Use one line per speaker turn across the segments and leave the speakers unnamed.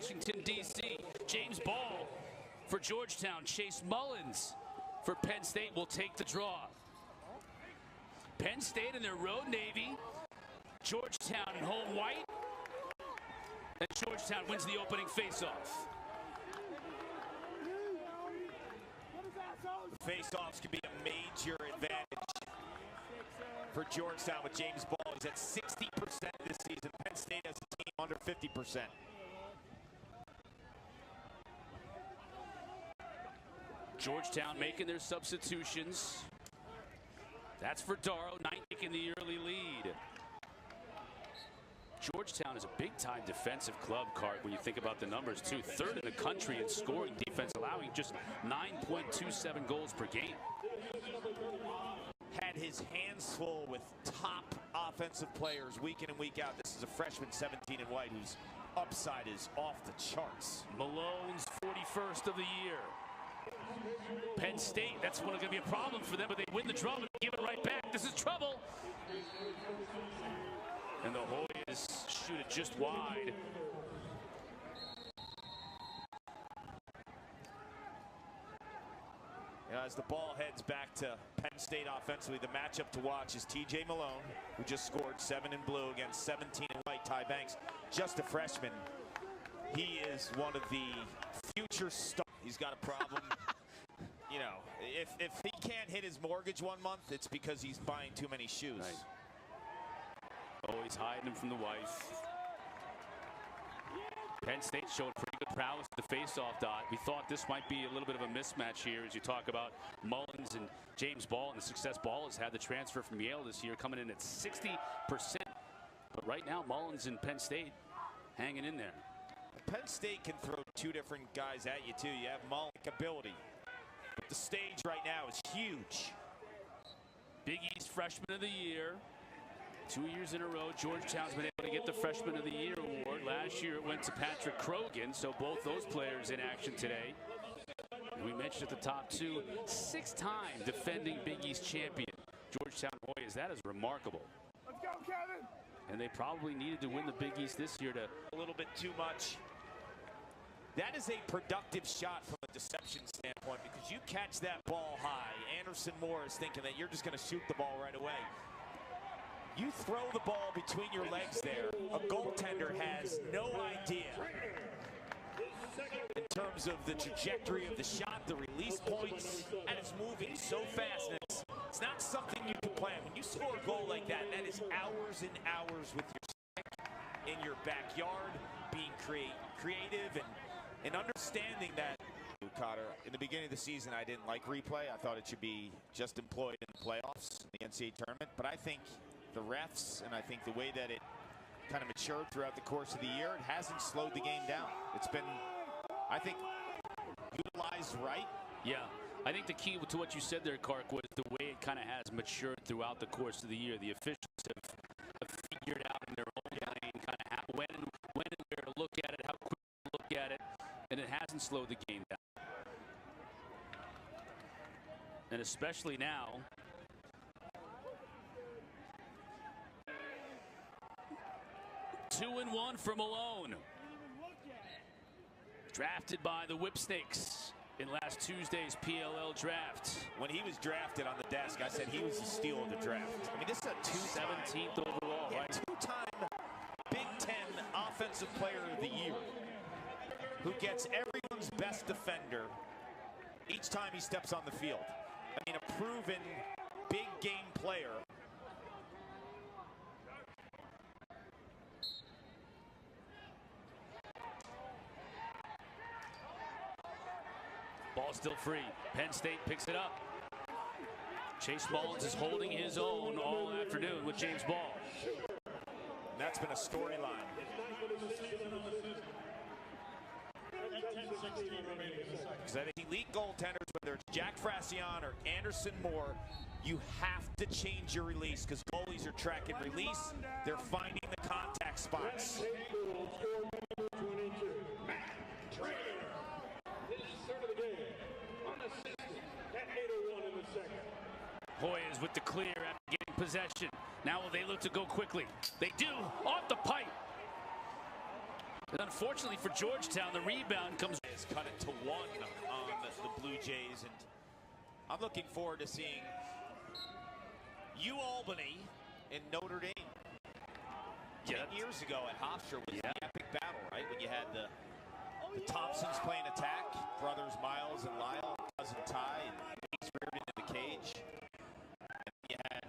Washington, D.C. James Ball for Georgetown. Chase Mullins for Penn State will take the draw. Penn State in their road navy. Georgetown in home white. And Georgetown wins the opening faceoff.
Faceoffs can be a major advantage for Georgetown with James Ball. He's at 60% this season. Penn State has a team under 50%.
Georgetown making their substitutions. That's for Darrow, Knight taking the early lead. Georgetown is a big-time defensive club, Cart, when you think about the numbers, too. Third in the country in scoring defense, allowing just 9.27 goals per game.
Had his hands full with top offensive players week in and week out. This is a freshman, 17 in white, whose upside is off the charts.
Malone's 41st of the year. Penn State, that's going to be a problem for them, but they win the drum and give it right back. This is trouble. And the Hoyas shoot it just wide.
As the ball heads back to Penn State offensively, the matchup to watch is TJ Malone, who just scored 7 in blue against 17 in white. Ty Banks, just a freshman. He is one of the future stars. He's got a problem. You know, if he can't hit his mortgage one month, it's because he's buying too many shoes.
Right. Always hiding him from the wife. Penn State showed pretty good prowess at the face-off dot. We thought this might be a little bit of a mismatch here as you talk about Mullins and James Ball, and the success Ball has had the transfer from Yale this year coming in at 60%. But right now, Mullins and Penn State hanging in there.
Penn State can throw two different guys at you, too. You have Mullins' ability. But the stage right now is huge.
Big East Freshman of the Year. 2 years in a row, Georgetown's been able to get the Freshman of the Year award. Last year it went to Patrick Krogan, so both those players in action today. And we mentioned at the top, too, 6-time defending Big East champion, Georgetown Hoyas. That is remarkable.
Let's go, Kevin!
And they probably needed to win the Big East this year to...
A little bit too much. That is a productive shot from a deception standpoint, because you catch that ball high. Anderson Moore is thinking that you're just going to shoot the ball right away. You throw the ball between your legs there. A goaltender has no idea in terms of the trajectory of the shot, the release points, and it's moving so fast. And it's not something you can plan. When you score a goal like that, that is hours and hours with your stick in your backyard, being creative and understanding that. Cotter, in the beginning of the season, I didn't like replay. I thought it should be just employed in the playoffs, in the NCAA tournament. But I think the refs, and I think the way that it kind of matured throughout the course of the year, it hasn't slowed the game down. It's been, I think, utilized right.
Yeah, I think the key to what you said there, Kark, was the way it kind of has matured throughout the course of the year. The officials have figured out in their own lane kind of when and where to look at it, how quick to look at it, and it hasn't slowed the game down. And especially now, two and one for Malone. Drafted by the Whipsnakes in last Tuesday's PLL draft.
When he was drafted on the desk, I said he was the steal of the draft. I mean, this is a
17th overall,
yeah,
right?
Two-time Big Ten Offensive Player of the Year, who gets everyone's best defender each time he steps on the field. I mean, a proven big game player.
Ball still free. Penn State picks it up. Chase Mullins is holding his own all afternoon with James Ball.
And that's been a storyline. Because I think elite goaltenders, whether it's Jack Frassion or Anderson Moore, you have to change your release, because goalies are tracking release. They're finding the contact spots.
Hoyas with the clear after getting possession. Now will they look to go quickly? They do, off the pipe. And unfortunately for Georgetown, the rebound comes.
Cut it to 1 on the Blue Jays, and I'm looking forward to seeing Albany and Notre Dame. 10 years ago at Hofstra was the epic battle, right? When you had the Thompsons playing attack, brothers Miles and Lyle, cousin Ty, and Mace reared into the cage. And you had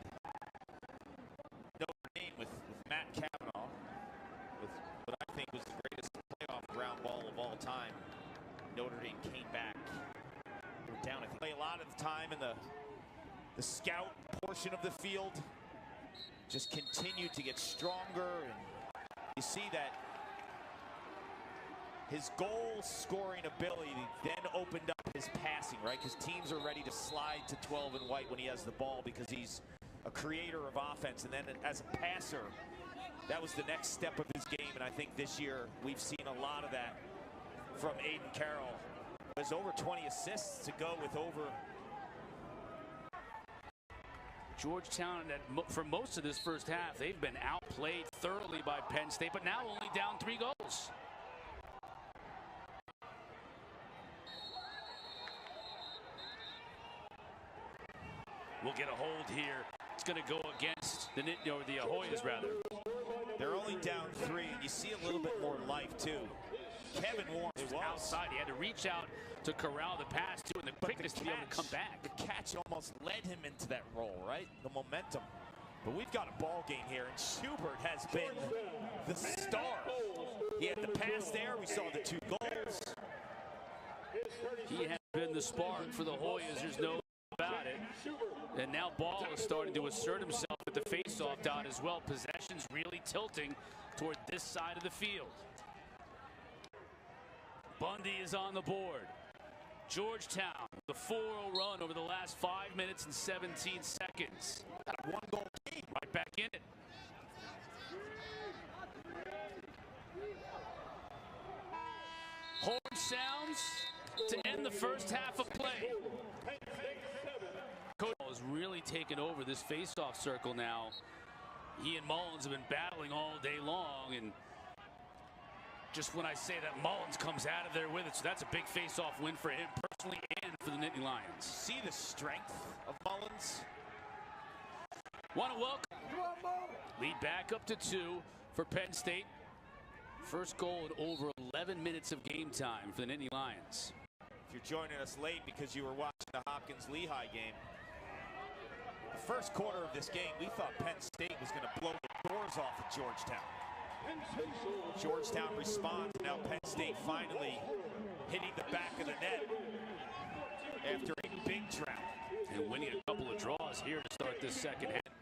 Notre Dame with Matt Cavanaugh, with what I think was the greatest playoff ground ball of all time. Notre Dame came back. They were down, I think, play a lot of the time in the scout portion of the field. Just continued to get stronger, and you see that his goal-scoring ability then opened up his passing, right? Because teams are ready to slide to 12 and white when he has the ball because he's a creator of offense. And then as a passer, that was the next step of his game. And I think this year we've seen a lot of that from Aiden Carroll. There's over 20 assists to go with over.
Georgetown, for most of this first half, they've been outplayed thoroughly by Penn State, but now only down 3 goals. We'll get a hold here. It's going to go against the Hoyas, rather.
They're only down 3, and you see a little bit more life, too. Kevin Warren
was outside. He had to reach out to corral the pass, too, and the quickness to be able to come back.
The catch almost led him into that role, right? The momentum. But we've got a ball game here, and Schubert has been the star. He had the pass there. We saw the 2 goals.
He has been the spark for the Hoyas. There's no about it. And now Ball is starting to assert himself with the face-off dot as well. Possession's really tilting toward this side of the field. Bundy is on the board. Georgetown, the 4-0 run over the last 5 minutes and 17 seconds.
Got a 1-goal game.
Right back in it. Horn sounds to end the first half of play. Coach has really taken over this face-off circle now. He and Mullins have been battling all day long, and just when I say that, Mullins comes out of there with it, so that's a big face-off win for him personally and for the Nittany Lions.
See the strength of Mullins?
Want to welcome. Lead back up to 2 for Penn State. First goal in over 11 minutes of game time for the Nittany Lions.
If you're joining us late because you were watching the Hopkins-Lehigh game, the first quarter of this game, we thought Penn State was going to blow the doors off at Georgetown. Georgetown responds. Now Penn State finally hitting the back of the net after a big drought.
And winning a couple of draws here to start this second half.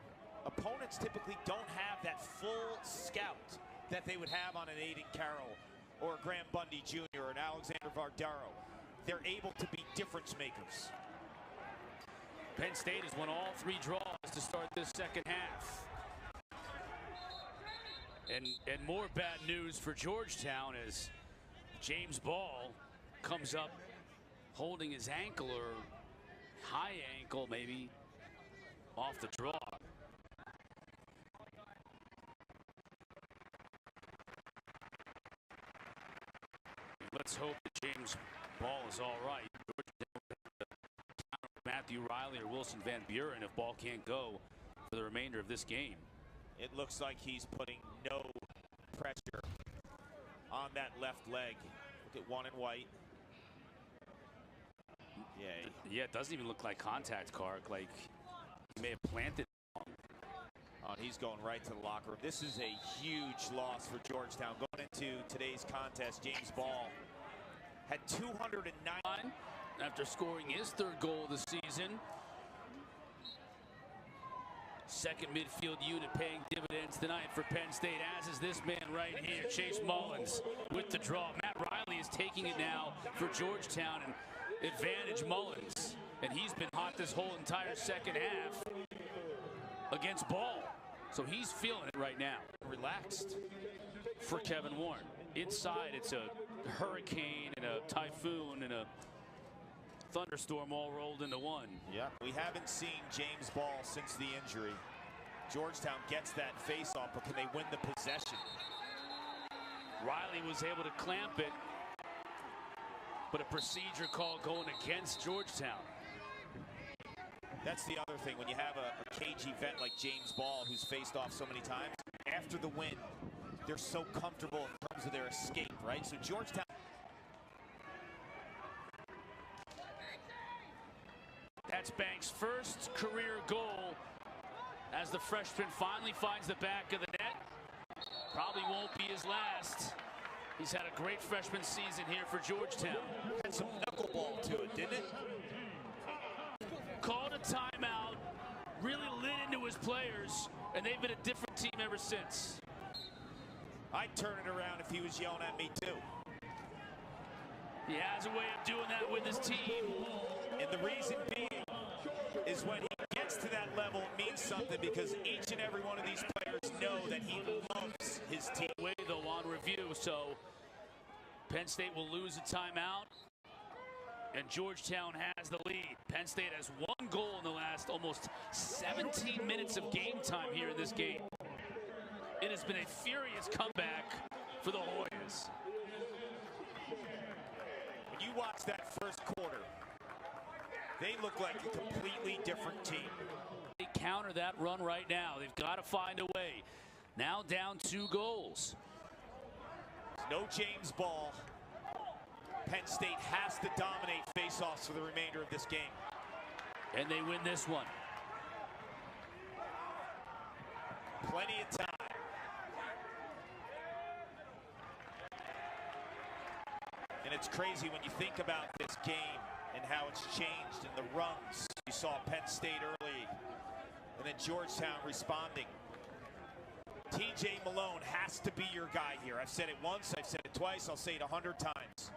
Opponents typically don't have that full scout that they would have on an Aiden Carroll or a Graham Bundy Jr. or an Alexander Vardaro. They're able to be difference makers.
Penn State has won all 3 draws to start this second half. And more bad news for Georgetown as James Ball comes up holding his ankle, or high ankle maybe, off the draw. Let's hope that James Ball is all right. Matthew Riley or Wilson Van Buren if Ball can't go for the remainder of this game.
It looks like he's putting no pressure on that left leg. Look at 1 in white.
Yeah, it doesn't even look like contact, Clark. Like he may have planted.
He's going right to the locker room. This is a huge loss for Georgetown. Going into today's contest, James Ball had 209
after scoring his 3rd goal of the season. Second midfield unit paying dividends tonight for Penn State, as is this man right here, Chase Mullins, with the draw. Matt Riley is taking it now for Georgetown, and advantage Mullins. And he's been hot this whole entire second half against Ball. So he's feeling it right now. Relaxed for Kevin Warren. Inside, it's a hurricane and a typhoon and a thunderstorm all rolled into one.
Yeah, we haven't seen James Ball since the injury. Georgetown gets that face-off, but can they win the possession?
Riley was able to clamp it, but a procedure call going against Georgetown.
That's the other thing. When you have a cagey vet like James Ball, who's faced off so many times, after the win, they're so comfortable in terms of their escape, right? So Georgetown.
That's Banks' first career goal as the freshman finally finds the back of the net. Probably won't be his last. He's had a great freshman season here for Georgetown.
Had some knuckleball to it, didn't it?
Called a timeout, really lit into his players, and they've been a different team ever since.
I'd turn it around if he was yelling at me too.
He has a way of doing that with his team.
And the reason being is when he gets to that level, it means something because each and every one of these players know that he loves his team.
Way though on review, so Penn State will lose a timeout, and Georgetown has the lead. Penn State has one goal in the last almost 17 minutes of game time here in this game. It has been a furious comeback for the Hoyas.
When you watch that first quarter, they look like a completely different team.
They counter that run right now. They've got to find a way. Now down 2 goals.
No James Ball. Penn State has to dominate faceoffs for the remainder of this game.
And they win this one.
Plenty of time. And it's crazy when you think about this game and how it's changed in the runs. You saw Penn State early, and then Georgetown responding. TJ Malone has to be your guy here. I've said it once, I've said it twice, I'll say it 100 times.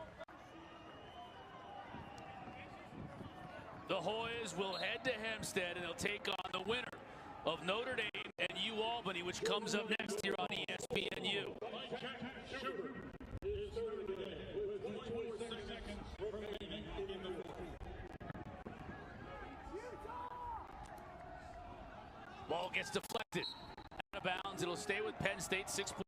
The Hoyas will head to Hempstead, and they'll take on the winner of Notre Dame and UAlbany, which comes up next here on ESPNU. Ball gets deflected. Out of bounds. It'll stay with Penn State. 6 points.